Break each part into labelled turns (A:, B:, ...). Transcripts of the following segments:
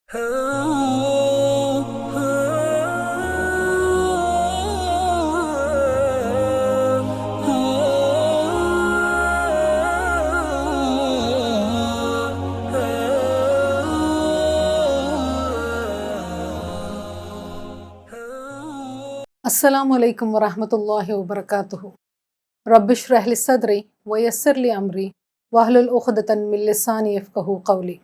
A: Assalamu alaikum wa rahmatullahi wa barakatuhu. Rabbi shrah li sadri wa yassir li amri wahlul uqdatan min lisani yafqahu qawli.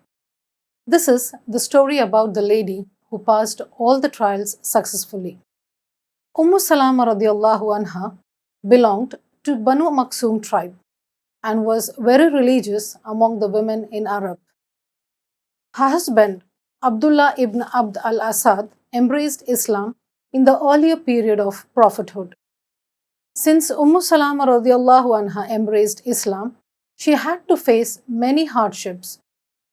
A: This is the story about the lady who passed all the trials successfully. Ummu Salama radiallahu anha belonged to Banu Maksum tribe and was very religious among the women in Arab. Her husband, Abdullah ibn Abd al-Asad, embraced Islam in the earlier period of prophethood. Since Ummu Salama radiallahu anha embraced Islam, she had to face many hardships.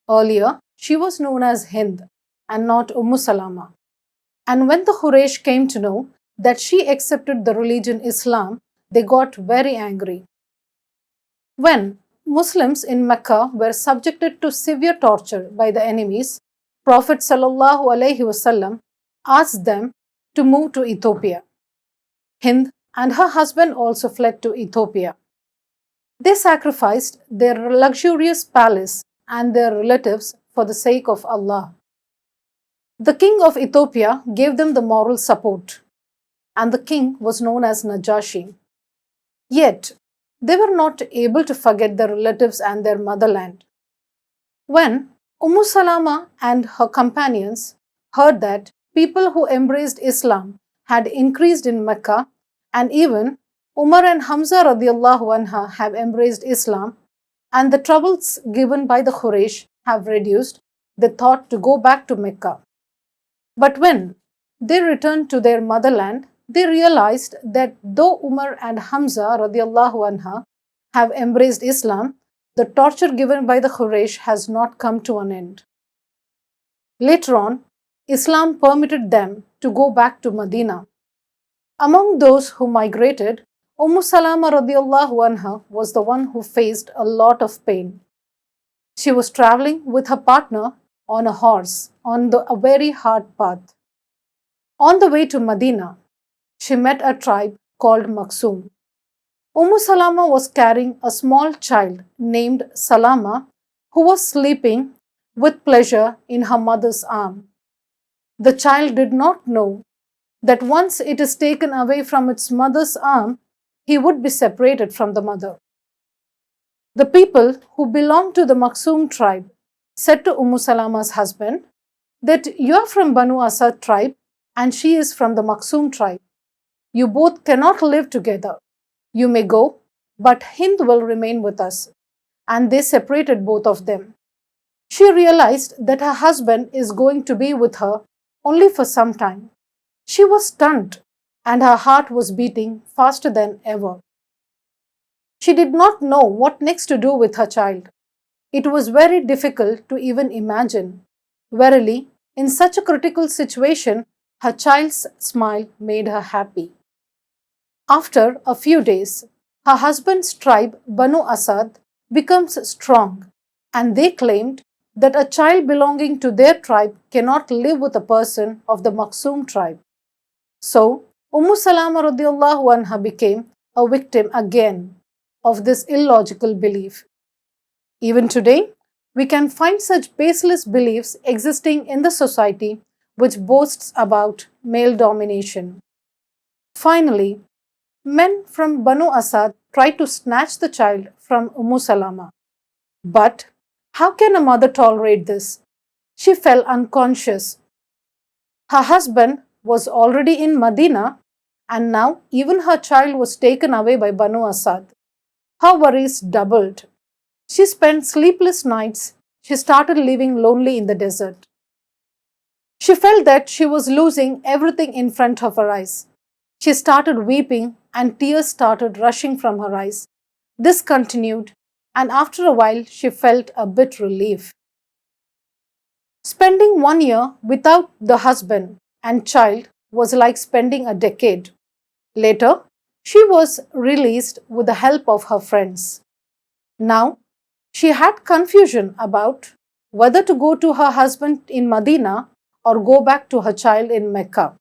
A: Earlier, she was known as Hind and not Ummu Salama. And when the Quraysh came to know that she accepted the religion Islam, they got very angry. When Muslims in Mecca were subjected to severe torture by the enemies, Prophet sallallahu alaihi wasallam asked them to move to Ethiopia. Hind and her husband also fled to Ethiopia. They sacrificed their luxurious palace and their relatives for the sake of Allah. The king of Ethiopia gave them the moral support, and the king was known as Najashi. Yet, they were not able to forget their relatives and their motherland. When Ummu Salama and her companions heard that people who embraced Islam had increased in Mecca, and even Umar and Hamza radiallahu anha have embraced Islam, and the troubles given by the Quraysh have reduced, they thought to go back to Mecca. But when they returned to their motherland, they realized that though Umar and Hamza radiallahu anha have embraced Islam, the torture given by the Quraysh has not come to an end. Later on, Islam permitted them to go back to Medina. Among those who migrated, Ummu Salama radiallahu anha was the one who faced a lot of pain. She was traveling with her partner on a horse on a very hard path. On the way to Medina, she met a tribe called Maksum. Ummu Salama was carrying a small child named Salama who was sleeping with pleasure in her mother's arm. The child did not know that once it is taken away from its mother's arm, he would be separated from the mother. The people who belonged to the Maksum tribe said to Ummu Salama's husband that you are from Banu Asad tribe and she is from the Maksum tribe. You both cannot live together. You may go, but Hind will remain with us. And they separated both of them. She realized that her husband is going to be with her only for some time. She was stunned and her heart was beating faster than ever. She did not know what next to do with her child. It was very difficult to even imagine. Verily, in such a critical situation, her child's smile made her happy. After a few days, her husband's tribe, Banu Asad, becomes strong, and they claimed that a child belonging to their tribe cannot live with a person of the Maksum tribe. So, Ummu Salama radiallahu anha became a victim again of this illogical belief. Even today, we can find such baseless beliefs existing in the society which boasts about male domination. Finally, men from Banu Asad tried to snatch the child from Ummu Salama. But how can a mother tolerate this? She fell unconscious. Her husband was already in Medina, and now even her child was taken away by Banu Asad. Her worries doubled. She spent sleepless nights. She started living lonely in the desert. She felt that she was losing everything in front of her eyes. She started weeping and tears started rushing from her eyes. This continued, and after a while she felt a bit relief. Spending 1 year without the husband and child was like spending a decade. Later, she was released with the help of her friends. Now, she had confusion about whether to go to her husband in Medina or go back to her child in Mecca.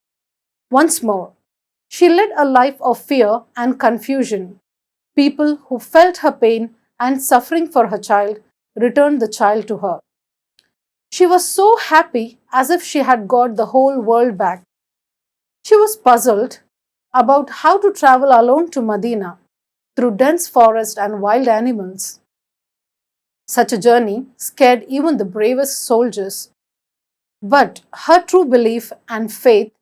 A: Once more, she led a life of fear and confusion. People who felt her pain and suffering for her child returned the child to her. She was so happy as if she had got the whole world back. She was puzzled about how to travel alone to Medina through dense forest and wild animals. Such a journey scared even the bravest soldiers, but her true belief and faith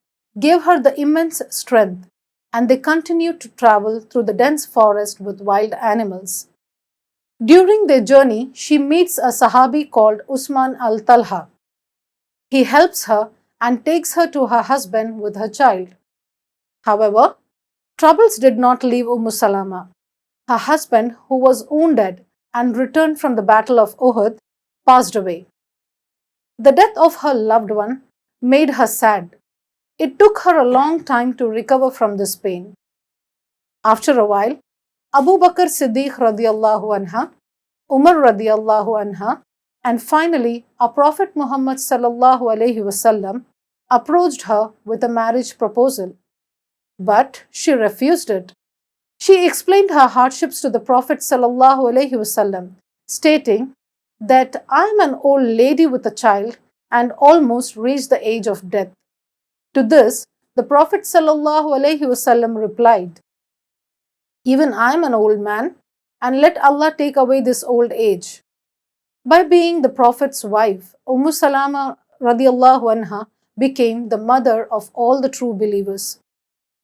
A: gave her the immense strength, and they continued to travel through the dense forest with wild animals. During their journey, she meets a Sahabi called Usman al Talha. He helps her and takes her to her husband with her child. However, troubles did not leave Salama. Her husband, who was wounded and returned from the Battle of Uhud, passed away. The death of her loved one made her sad. It took her a long time to recover from this pain. After a while, Abu Bakr Siddiq radiallahu anha, Umar radiallahu anha, and finally our Prophet Muhammad sallallahu alaihi wasallam approached her with a marriage proposal. But she refused it. She explained her hardships to the Prophet sallallahu alaihi wasallam, stating that I am an old lady with a child and almost reached the age of death. To this, the Prophet sallallahu alaihi wasallam replied, even I am an old man, and let Allah take away this old age. By being the Prophet's wife, Salama radiallahu anha became the mother of all the true believers.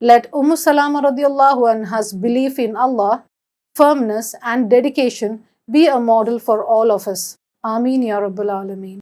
A: Let Salama radiallahu anha's belief in Allah, firmness and dedication be a model for all of us. Ameen Ya Rabbal Alameen.